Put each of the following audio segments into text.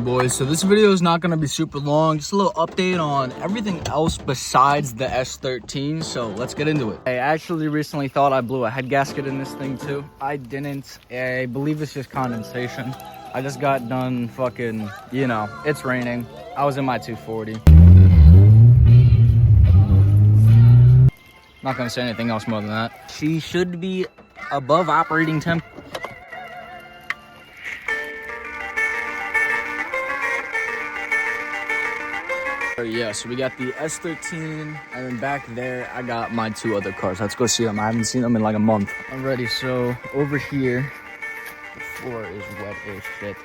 morning, boys. So this video is not going to be super long, just a little update on everything else besides the S13. So let's get into it. I actually recently thought I blew a head gasket in this thing too. I didn't. I believe it's just condensation. I just got done fucking, you know, it's raining. I was in my 240. Not going to say anything else more than that. She should be above operating temp. Yeah, so we got the S13, and then back there, I got my two other cars. Let's go see them. I haven't seen them in like a month. Alrighty, so over here, the floor is wet as shit.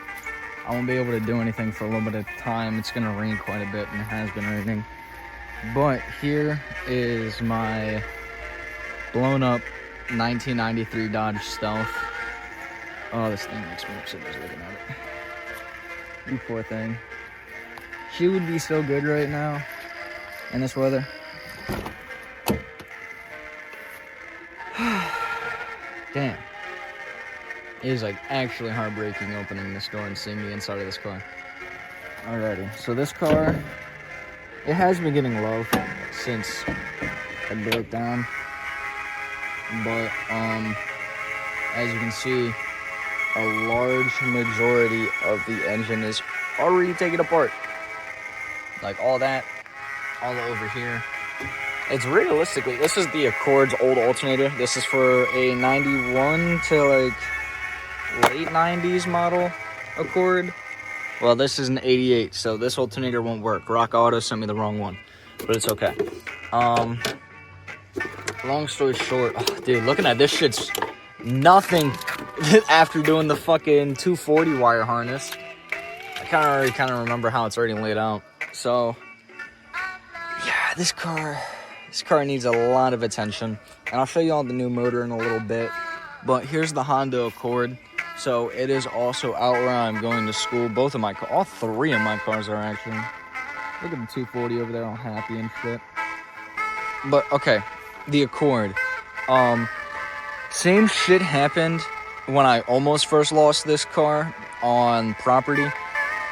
I won't be able to do anything for a little bit of time. It's gonna rain quite a bit, and it has been raining. But here is my blown up 1993 Dodge Stealth. Oh, this thing makes me upset just looking at it. You poor thing. She would be so good right now in this weather. Damn. It is like actually heartbreaking opening this door and seeing the inside of this car. Alrighty, so this car, it has been getting low since it broke down. But as you can see, a large majority of the engine is already taken apart. Like all that, all over here. It's realistically, this is the Accord's old alternator. This is for a 91 to like late 90s model Accord. Well, this is an 88, so this alternator won't work. Rock Auto sent me the wrong one, but it's okay. Long story short, oh, dude, looking at this shit's nothing after doing the fucking 240 wire harness. I already kind of remember how it's already laid out. So, yeah, this car needs a lot of attention. And I'll show you all the new motor in a little bit. But here's the Honda Accord. So, it is also out where I'm going to school. Both of my cars, all three of my cars are actually. Look at the 240 over there, all happy and shit. But, okay, the Accord. Same shit happened when I almost first lost this car on property.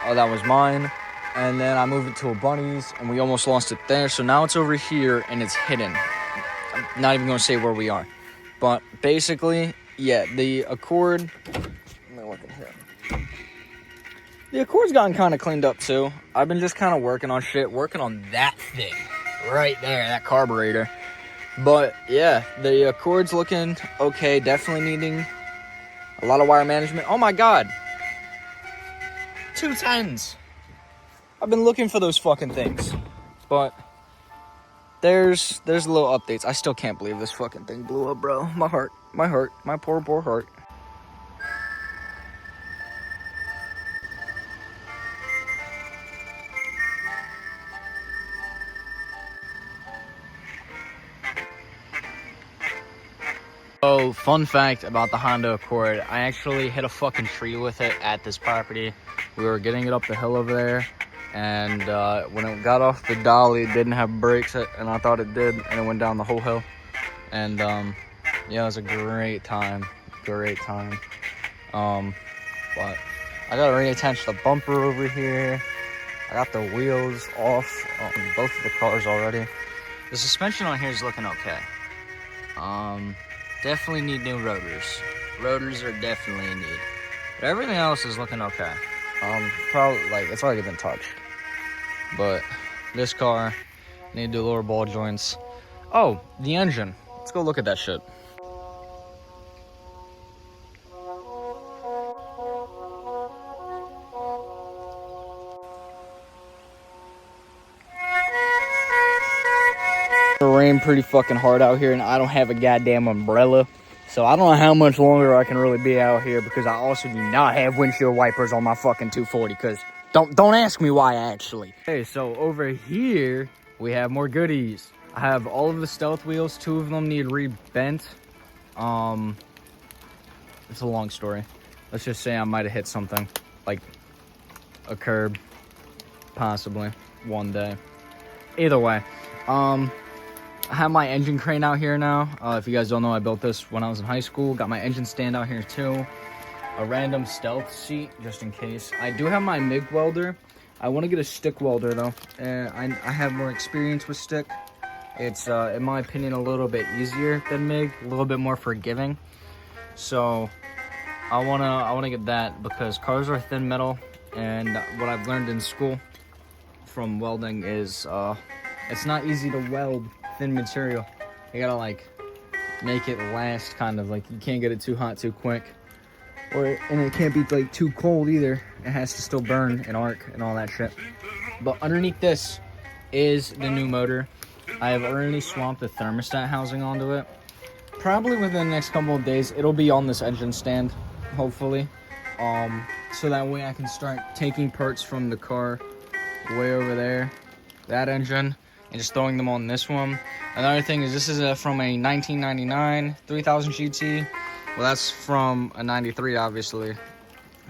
Oh, that was mine. And then I moved it to a Bunny's, and we almost lost it there. So now it's over here, and it's hidden. I'm not even going to say where we are. But basically, yeah, the Accord... Let me look at here. The Accord's gotten kind of cleaned up, too. I've been just kind of working on shit. Working on that thing. Right there, that carburetor. But, yeah, the Accord's looking okay. Definitely needing a lot of wire management. Oh, my God. 210s. I've been looking for those fucking things, but there's little updates. I still can't believe this fucking thing blew up, bro. My heart, my poor heart. Oh, fun fact about the Honda Accord, I actually hit a fucking tree with it at this property. We were getting it up the hill over there. And when it got off the dolly, it didn't have brakes, and I thought it did, and it went down the whole hill. And yeah, it was a great time. But I gotta reattach the bumper over here. I got the wheels off on both of the cars already. The suspension on here is looking okay. Definitely need new rotors. Rotors are definitely in need. But everything else is looking okay. Probably, like, it's already been touched. But this car, need to do lower ball joints. Oh, the engine. Let's go look at that shit. It rained pretty fucking hard out here, and I don't have a goddamn umbrella. So I don't know how much longer I can really be out here, because I also do not have windshield wipers on my fucking 240, because don't ask me why, actually. Okay, so over here we have more goodies. I have all of the Stealth wheels. 2 of them need re-bent. It's a long story. Let's just say I might have hit something, like a curb, possibly one day. Either way, I have my engine crane out here now. If you guys don't know, I built this when I was in high school. Got my engine stand out here too. a random stealth seat just in case. I do have my MIG welder. I want to get a stick welder though. I have more experience with stick. It's in my opinion a little bit easier than MIG, a little bit more forgiving. So I wanna get that because cars are thin metal, and what I've learned in school from welding is it's not easy to weld thin material. You gotta like make it last, kind of like you can't get it too hot too quick, and it can't be like too cold either. It has to still burn and arc and all that shit. But underneath this is the new motor. I have already swapped the thermostat housing onto it. Probably within the next couple of days it'll be on this engine stand, hopefully, so that way I can start taking parts from the car way over there, that engine, and just throwing them on this one. Another thing is this is from a 1999 3000 GT. Well, that's from a 93, obviously.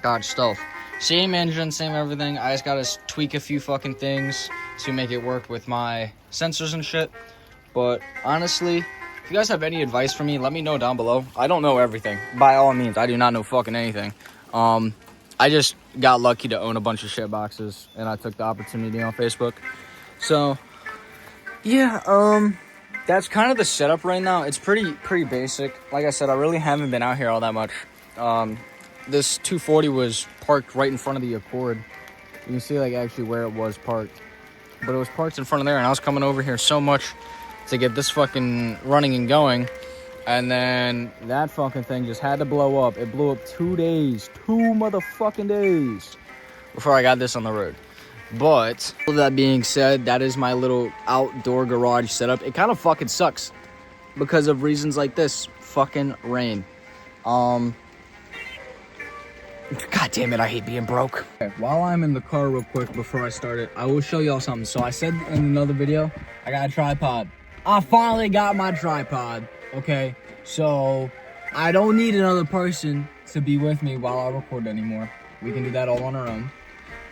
Dodge Stealth. Same engine, same everything. I just gotta tweak a few fucking things to make it work with my sensors and shit. But honestly, if you guys have any advice for me, let me know down below. I don't know everything. By all means, I do not know fucking anything. I just got lucky to own a bunch of shit boxes, and I took the opportunity on Facebook. So, yeah, that's kind of the setup right now. It's pretty basic. Like I said, I really haven't been out here all that much. This 240 was parked right in front of the Accord. You can see like actually where it was parked. But it was parked in front of there, and I was coming over here so much to get this fucking running and going. And then that fucking thing just had to blow up. It blew up 2 days, 2 motherfucking days before I got this on the road. But with that being said, that is my little outdoor garage setup. It kind of fucking sucks because of reasons like this. Fucking rain. God damn it, I hate being broke. Okay, while I'm in the car real quick before I start it, I will show y'all something. So I said in another video, I got a tripod. I finally got my tripod, okay? So I don't need another person to be with me while I record anymore. We can do that all on our own.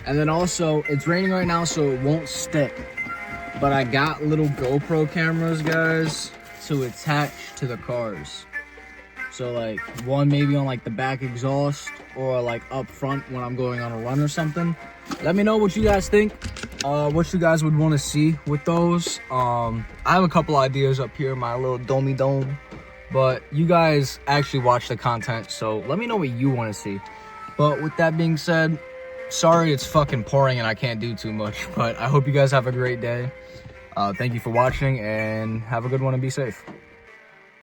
And then also, it's raining right now, so it won't stick. But I got little GoPro cameras, guys, to attach to the cars. So like one maybe on like the back exhaust or like up front when I'm going on a run or something. Let me know what you guys think, what you guys would want to see with those. I have a couple ideas up here in my little domey dome, but you guys actually watch the content, so let me know what you want to see. But with that being said, sorry it's fucking pouring and I can't do too much, but I hope you guys have a great day. Thank you for watching and have a good one and be safe.